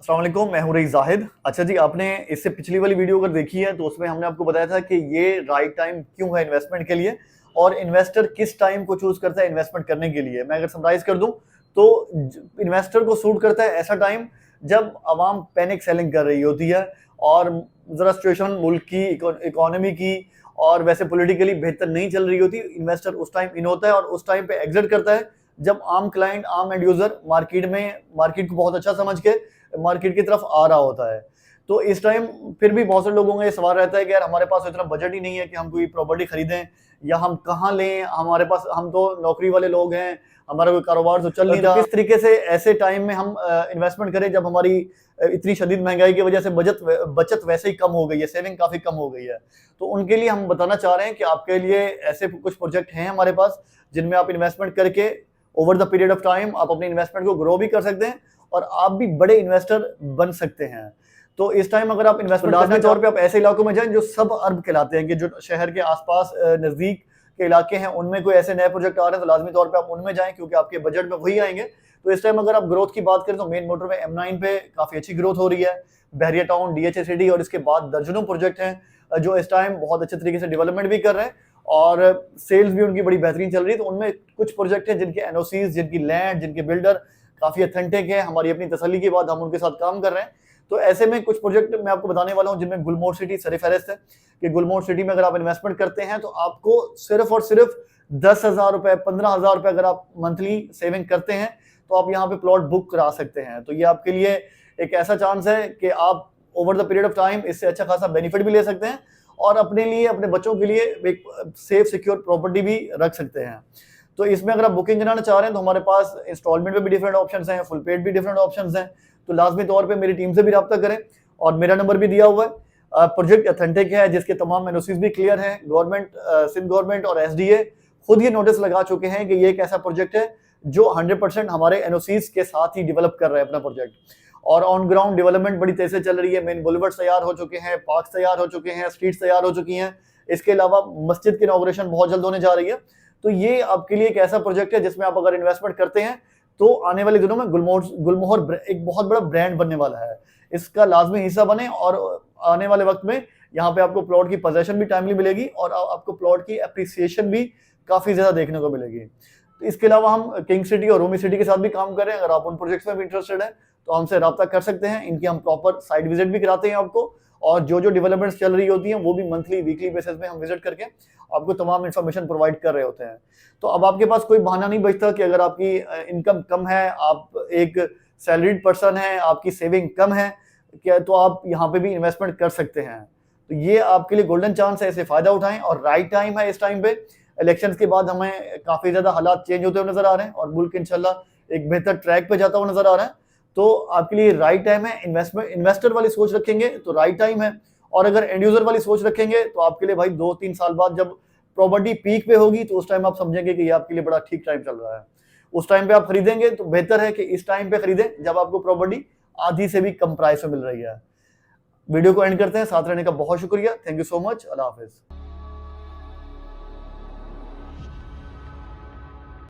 अस्सलाम वालेकुम, मैं हूं रईस जाहिद। अच्छा जी, आपने इससे पिछली वाली वीडियो अगर देखी है तो उसमें हमने आपको बताया था कि ये राइट टाइम क्यों है इन्वेस्टमेंट के लिए और इन्वेस्टर किस टाइम को चूज करता है इन्वेस्टमेंट करने के लिए। मैं अगर समराइज कर दूं तो इन्वेस्टर को सूट करता है ऐसा टाइम जब आवाम पैनिक सेलिंग कर रही होती है और जरा सिचुएशन मुल्क की इकोनॉमी की और वैसे पॉलिटिकली बेहतर नहीं चल रही होती। इन्वेस्टर उस टाइम इन होता है और उस टाइम पे एग्जिट करता है जब आम क्लाइंट, आम एंड यूजर मार्केट को बहुत अच्छा समझ के मार्केट की तरफ आ रहा होता है। तो इस टाइम फिर भी बहुत से लोगों का ये सवाल रहता है कि यार हमारे पास इतना बजट ही नहीं है कि हम कोई प्रॉपर्टी खरीदें या हम कहाँ लें, हमारे पास, हम तो नौकरी वाले लोग हैं, हमारा कोई कारोबार तो चल नहीं रहा। किस तरीके से ऐसे टाइम में हम इन्वेस्टमेंट करें जब हमारी इतनी शदीद महंगाई की वजह से बचत वैसे ही कम हो गई है, सेविंग काफी कम हो गई है। तो उनके लिए हम बताना चाह रहे हैं कि आपके लिए ऐसे कुछ प्रोजेक्ट हैं हमारे पास जिनमें आप इन्वेस्टमेंट करके over the period of time आप अपने इन्वेस्टमेंट को ग्रो भी कर सकते हैं और आप भी बड़े इन्वेस्टर बन सकते हैं। तो इस टाइम अगर आप इन्वेस्टमेंट लाजमी तौर पे आप ऐसे इलाकों में जाएं जो सब अर्ब कहलाते हैं, कि जो शहर के आसपास नजदीक के इलाके हैं, उनमें कोई ऐसे नए प्रोजेक्ट आ रहे हैं तो लाजमी तौर पे आप उनमें जाएं क्योंकि आपके बजट में वही आएंगे। तो इस टाइम अगर आप ग्रोथ की बात करें तो मेन मोटरवे M9 पे काफी अच्छी ग्रोथ हो रही है। बहरिया टाउन, DHA सिटी और इसके बाद दर्जनों प्रोजेक्ट हैं जो इस टाइम बहुत अच्छे तरीके से डेवलपमेंट भी कर रहे हैं और सेल्स भी उनकी बड़ी बेहतरीन चल रही है। तो उनमें कुछ प्रोजेक्ट हैं जिनके NOCs, जिनकी लैंड, जिनके बिल्डर काफी ऑथेंटिक है, हमारी अपनी तसल्ली के बाद हम उनके साथ काम कर रहे हैं। तो ऐसे में कुछ प्रोजेक्ट मैं आपको बताने वाला हूं जिनमें गुलमोहर सिटी सरफहरिस्त है कि गुलमोहर सिटी में अगर आप इन्वेस्टमेंट करते हैं तो आपको सिर्फ और सिर्फ 10,000 रुपए, 15,000 रुपए अगर आप मंथली सेविंग करते हैं तो आप यहाँ पे प्लॉट बुक करा सकते हैं। तो ये आपके लिए एक ऐसा चांस है कि आप over the period of time इससे अच्छा खासा बेनिफिट भी ले सकते हैं और अपने लिए, अपने बच्चों के लिए एक सेफ सिक्योर प्रॉपर्टी भी रख सकते हैं। तो इसमें अगर आप बुकिंग कराना चाह रहे हैं तो हमारे पास इंस्टॉलमेंट में भी डिफरेंट ऑप्शंस हैं, फुल पेड भी डिफरेंट ऑप्शंस हैं। तो लाजमी तौर पे मेरी टीम से भी रब्ता करें और मेरा नंबर भी दिया हुआ है। प्रोजेक्ट ऑथेंटिक है जिसके तमाम एनओसीज भी क्लियर हैं। गवर्नमेंट, सिंध गवर्नमेंट और SDA खुद ये नोटिस लगा चुके हैं कि ये एक ऐसा प्रोजेक्ट है जो 100% हमारे एनओसीज के साथ ही डेवलप कर रहे हैं अपना प्रोजेक्ट और ऑन ग्राउंड डेवलपमेंट बड़ी तेजी से चल रही है। मेन बुलेवर्ड तैयार हो चुके हैं, पार्क तैयार हो चुके हैं, स्ट्रीट्स तैयार हो चुकी हैं। इसके अलावा मस्जिद की इनॉग्रेशन बहुत जल्द होने जा रही है। तो ये आपके लिए एक ऐसा प्रोजेक्ट है जिसमें आप अगर इन्वेस्टमेंट करते हैं तो आने वाले दिनों में गुलमोहर एक बहुत बड़ा ब्रांड बनने वाला है। इसका लाजमी हिस्सा बने और आने वाले वक्त में यहाँ पे आपको प्लॉट की पोजेशन भी टाइमली मिलेगी और आपको प्लॉट की अप्रिसिएशन भी काफी ज्यादा देखने को मिलेगी। तो इसके अलावा हम किंग सिटी और रूमी सिटी के साथ भी काम कर रहे हैं। अगर आप उन प्रोजेक्ट्स में भी इंटरेस्टेड है तो हमसे रब्ता कर सकते हैं। इनकी हम प्रॉपर साइट विजिट भी कराते हैं आपको और जो जो डेवलपमेंट्स चल रही होती हैं वो भी मंथली, वीकली बेसिस में हम विजिट करके आपको तमाम इन्फॉर्मेशन प्रोवाइड कर रहे होते हैं। तो अब आपके पास कोई बहाना नहीं बचता कि अगर आपकी इनकम कम है, आप एक सैलरीड पर्सन है, आपकी सेविंग कम है क्या, तो आप यहाँ पे भी इन्वेस्टमेंट कर सकते हैं। तो ये आपके लिए गोल्डन चांस है, इसे फायदा उठाएं और राइट टाइम है। इस टाइम पे इलेक्शंस के बाद हमें काफी ज्यादा हालात चेंज होते हुए नजर आ रहे हैं और मुल्क इंशाल्लाह एक बेहतर ट्रैक पे जाता हुआ नजर आ रहा है। तो आपके लिए राइट टाइम है। इन्वेस्टर वाली सोच रखेंगे तो राइट टाइम है और अगर एंड यूजर वाली सोच रखेंगे तो आपके लिए भाई 2-3 साल बाद जब प्रॉपर्टी पीक पे होगी तो उस टाइम आप समझेंगे कि ये आपके लिए बड़ा ठीक टाइम चल रहा है। उस टाइम पे आप खरीदेंगे तो बेहतर है कि इस टाइम पे खरीदें जब आपको प्रॉपर्टी आधी से भी कम प्राइस में मिल रही है। वीडियो को एंड करते हैं। साथ रहने का बहुत शुक्रिया। Thank you so much. Allah Hafiz.